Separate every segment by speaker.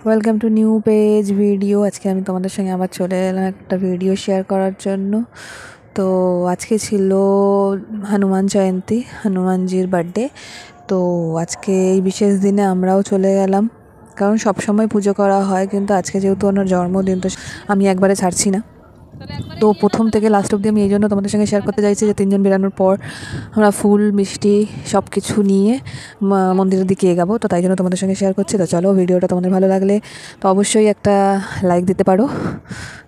Speaker 1: Welcome to new page video. আজকে আমি তোমাদের সঙ্গে আবার চলে এলাম একটা ভিডিও শেয়ার করার জন্য। তো আজকে ছিল হনুমান জয়ন্তী, হনুমানজির বার্থডে। তো আজকে এই বিশেষ দিনে আমরাও চলে গেলাম, কারণ সব সময় পুজো করা হয়, কিন্তু আজকে যেহেতু ওনার জন্মদিন তো আমি একবারে ছাড়ছি না। তো প্রথম থেকে লাস্ট অবধি আমি এই জন্য তোমাদের সঙ্গে শেয়ার করতে চাইছি যে 3 জন বেরানোর পর আমরা ফুল মিষ্টি সব কিছু নিয়ে মন্দিরের দিকে এগাবো। তো তাই জন্য তোমাদের সঙ্গে শেয়ার করছি। তো চলো, ভিডিওটা তোমাদের ভালো লাগলে তো অবশ্যই একটা লাইক দিতে পারো।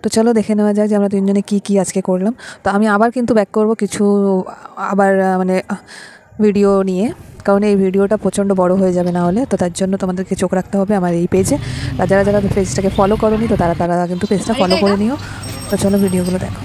Speaker 1: তো চলো দেখে নেওয়া যাক যে আমরা 3 জনে কী আজকে করলাম। তো আমি আবার কিন্তু ব্যাক করব কিছু আবার মানে ভিডিও নিয়ে, কারণ এই ভিডিওটা প্রচণ্ড বড় হয়ে যাবে না হলে। তো তার জন্য তোমাদেরকে চোখ রাখতে হবে আমার এই পেজে। আর যারা যারা পেজটাকে ফলো করোনি তো তারা কিন্তু পেজটা ফলো করে নিও। তো চলো ভিডিওগুলো দেখো।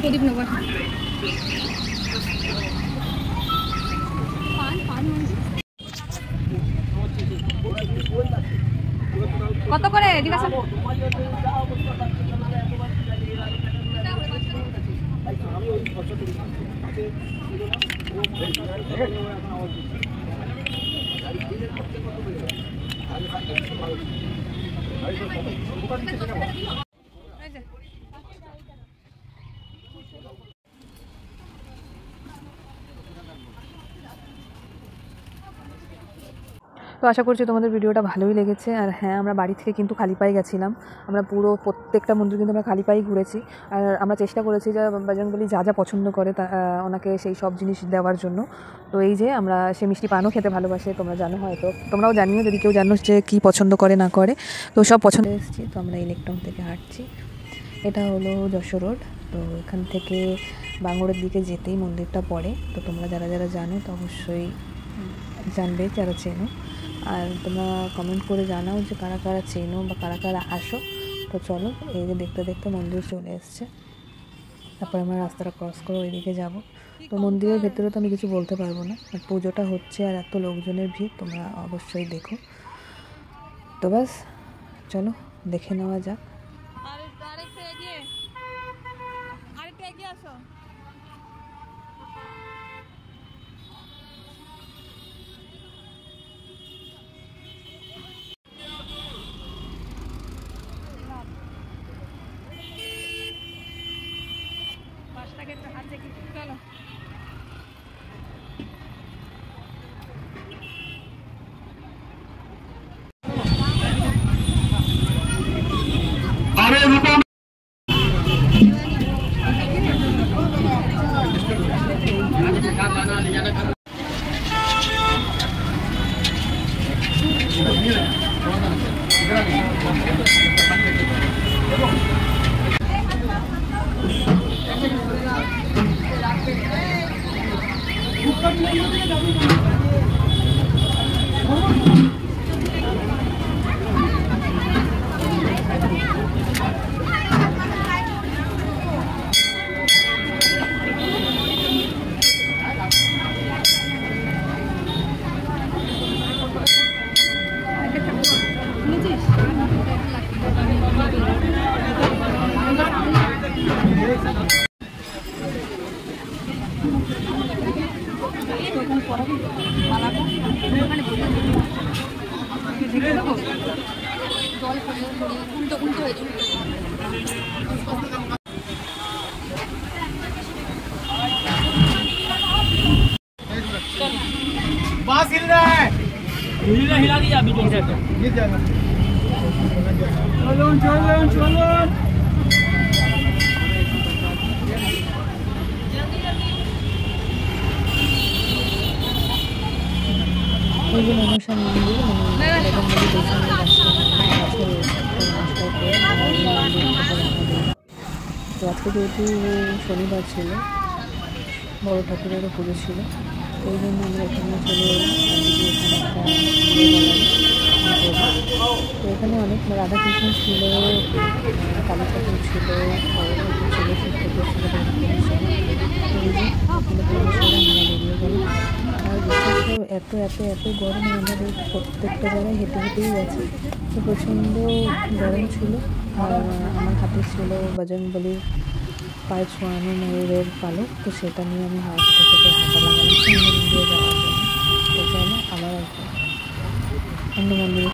Speaker 2: প্রদীপ নেব কত করে জিজ্ঞাসা
Speaker 1: তো আশা করছি তোমাদের ভিডিওটা ভালোই লেগেছে। আর হ্যাঁ, আমরা বাড়ি থেকে কিন্তু খালি পায়ে গেছিলাম। আমরা পুরো প্রত্যেকটা মন্দির কিন্তু আমরা খালি পায়েই ঘুরেছি। আর আমরা চেষ্টা করেছি যে বজরংবলী যা যা পছন্দ করে ওনাকে সেই সব জিনিস দেওয়ার জন্য। তো এই যে আমরা সে মিষ্টি পানও খেতে ভালোবাসে, তোমরা জানো, হয়তো তোমরাও জানিও যদি কেউ জানো যে কী পছন্দ করে না করে। তো সব পছন্দ এসেছি। তো আমরা ইলেকট্রন থেকে হাঁটছি। এটা হলো যশোর রোড। তো এখান থেকে বাঙ্গুরের দিকে যেতেই মন্দিরটা পড়ে। তো তোমরা যারা যারা জানো তো অবশ্যই জানবে, যারা চেনো। আর তোমরা কমেন্ট করে জানাও যে কারা কারা চেনো বা কারা কারা আসো। তো চলো, এই যে দেখতে দেখতে মন্দির চলে এসছে। তারপরে আমরা রাস্তাটা ক্রস করে ওইদিকে যাব। তো মন্দিরের ভেতরে তো আমি কিছু বলতে পারবো না, আর পুজোটা হচ্ছে আর এত লোকজনের ভিড় তোমরা অবশ্যই দেখো। তো ব্যাস চলো দেখে নেওয়া যাক।
Speaker 3: बास हिल रहा है, हिला दिया अभी तुमसे तो गिर जाएगा। चलो चलो चलो
Speaker 1: মনসা মন্দির তো আজকে যেহেতু শনিবার ছিল, বড় ঠাকুরেরও পুজো ছিল, ওই জন্য আমরা এখানে চলে এলাম। তো এখানে অনেক রাধাকৃষ্ণ ছিল, কালী এত এত এত গরম, আমাদের প্রত্যেকটা জায়গায় হেঁটে হেঁটেই গেছে। তো প্রচণ্ড গরম ছিল। আর আমার হাতে ছিল বজরংবলীর পায়ে ছোঁয়ানো ময়ূরের পালক, তো সেটা নিয়ে আমি হাঁটতে থেকে হাঁটা লাগালাম মন্দিরে যাওয়ার জন্য। তো চলো আবার অন্য মন্দিরে।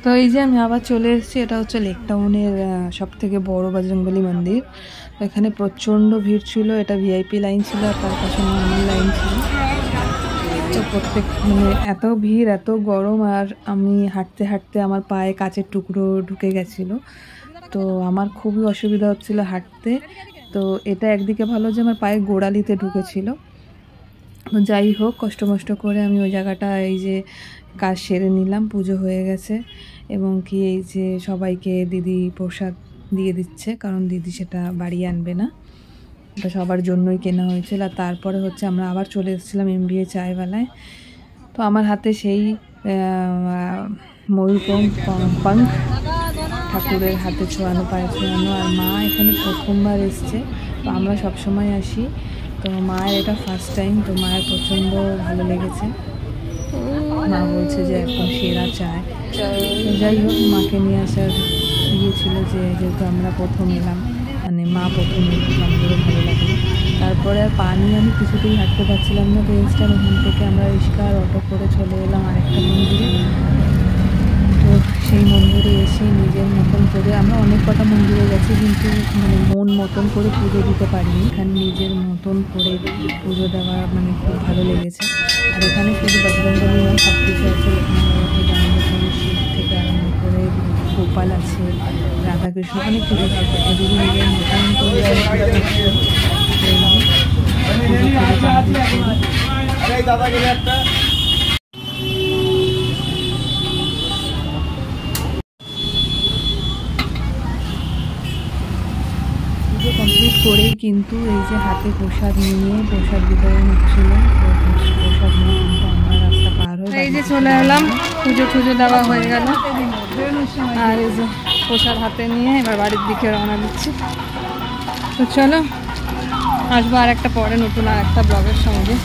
Speaker 1: তো এই যে আমি আবার চলে এসেছি, এটা হচ্ছে লেক টাউনের সব থেকে বড় বজরংবলী মন্দির। এখানে প্রচণ্ড ভিড় ছিল, এটা ভিআইপি লাইন ছিল আর তার পাশে নর্মাল লাইন ছিল। তো এত ভিড়, এত গরম, আর আমি হাঁটতে হাঁটতে আমার পায়ে কাচের টুকরো ঢুকে গেছিলো। তো আমার খুবই অসুবিধা হচ্ছিল হাঁটতে। তো এটা একদিকে ভালো যে আমার পায়ে গোড়ালিতে ঢুকেছিল। যাই হোক, কষ্ট করে আমি ওই জায়গাটা এই যে কাজ সেরে নিলাম, পুজো হয়ে গেছে। এবং কি এই যে সবাইকে দিদি প্রসাদ দিয়ে দিচ্ছে, কারণ দিদি সেটা বাড়ি আনবে না, এটা সবার জন্যই কেনা হয়েছিল। আর তারপরে হচ্ছে আমরা আবার চলে এসেছিলাম MBA চায়ওয়ালায়। তো আমার হাতে সেই ময়ূর পাঙ্খ ঠাকুরের হাতে ছোঁয়ানো, পায়ে ছোঁয়ানো। আর মা এখানে প্রথমবার এসছে, তো আমরা সবসময় আসি, তো মায়ের এটা ফার্স্ট টাইম। তো মায়ের প্রচণ্ড ভালো লেগেছে, মা বলছে যে একদম সেরা চায়। তো যাই হোক, মাকে নিয়ে আসার ছিল যে যেহেতু আমরা প্রথম এলাম, মানে মা প্রথম মন্দিরে, ভালো লাগলো। তারপরে আর পা নিয়ে আমি কিছুতেই হাঁটতে পারছিলাম না। তো ইনস্ট্যান্ট ওখান থেকে আমরা রিক্সা আর অটো করে চলে এলাম আরেকটা মন্দিরে। তো সেই মন্দিরে এসে নিজের মতন করে, আমরা অনেক কটা মন্দিরে গেছি কিন্তু মানে মন মতন করে পুজো দিতে পারিনি। এখানে নিজের মতন করে পুজো দেওয়া মানে খুব ভালো লেগেছে। আর এখানে শুধু বজরংবলী নয়, সব কিছু আছে। এখানে শিব থেকে আরম্ভ করে গোপাল আছে, রাধাকৃষ্ণ, অনেক কিছু থাকে। এদিকে নিজের মতন করে পুজো কমপ্লিট করেই কিন্তু এই যে হাতে প্রসাদ নিয়ে প্রসাদ বিতরণ হচ্ছিল। প্রসাদ নিয়ে কিন্তু আমরা রাস্তা পার হয়ে
Speaker 2: এই যে চলে এলাম, পুজো দেওয়া হয়ে গেল। আর এই যে প্রসাদ হাতে নিয়ে এবার বাড়ির দিকে রওনা দিচ্ছি। তো চলো, আসবো আর একটা পরে নতুন আর একটা ব্লগের সঙ্গে।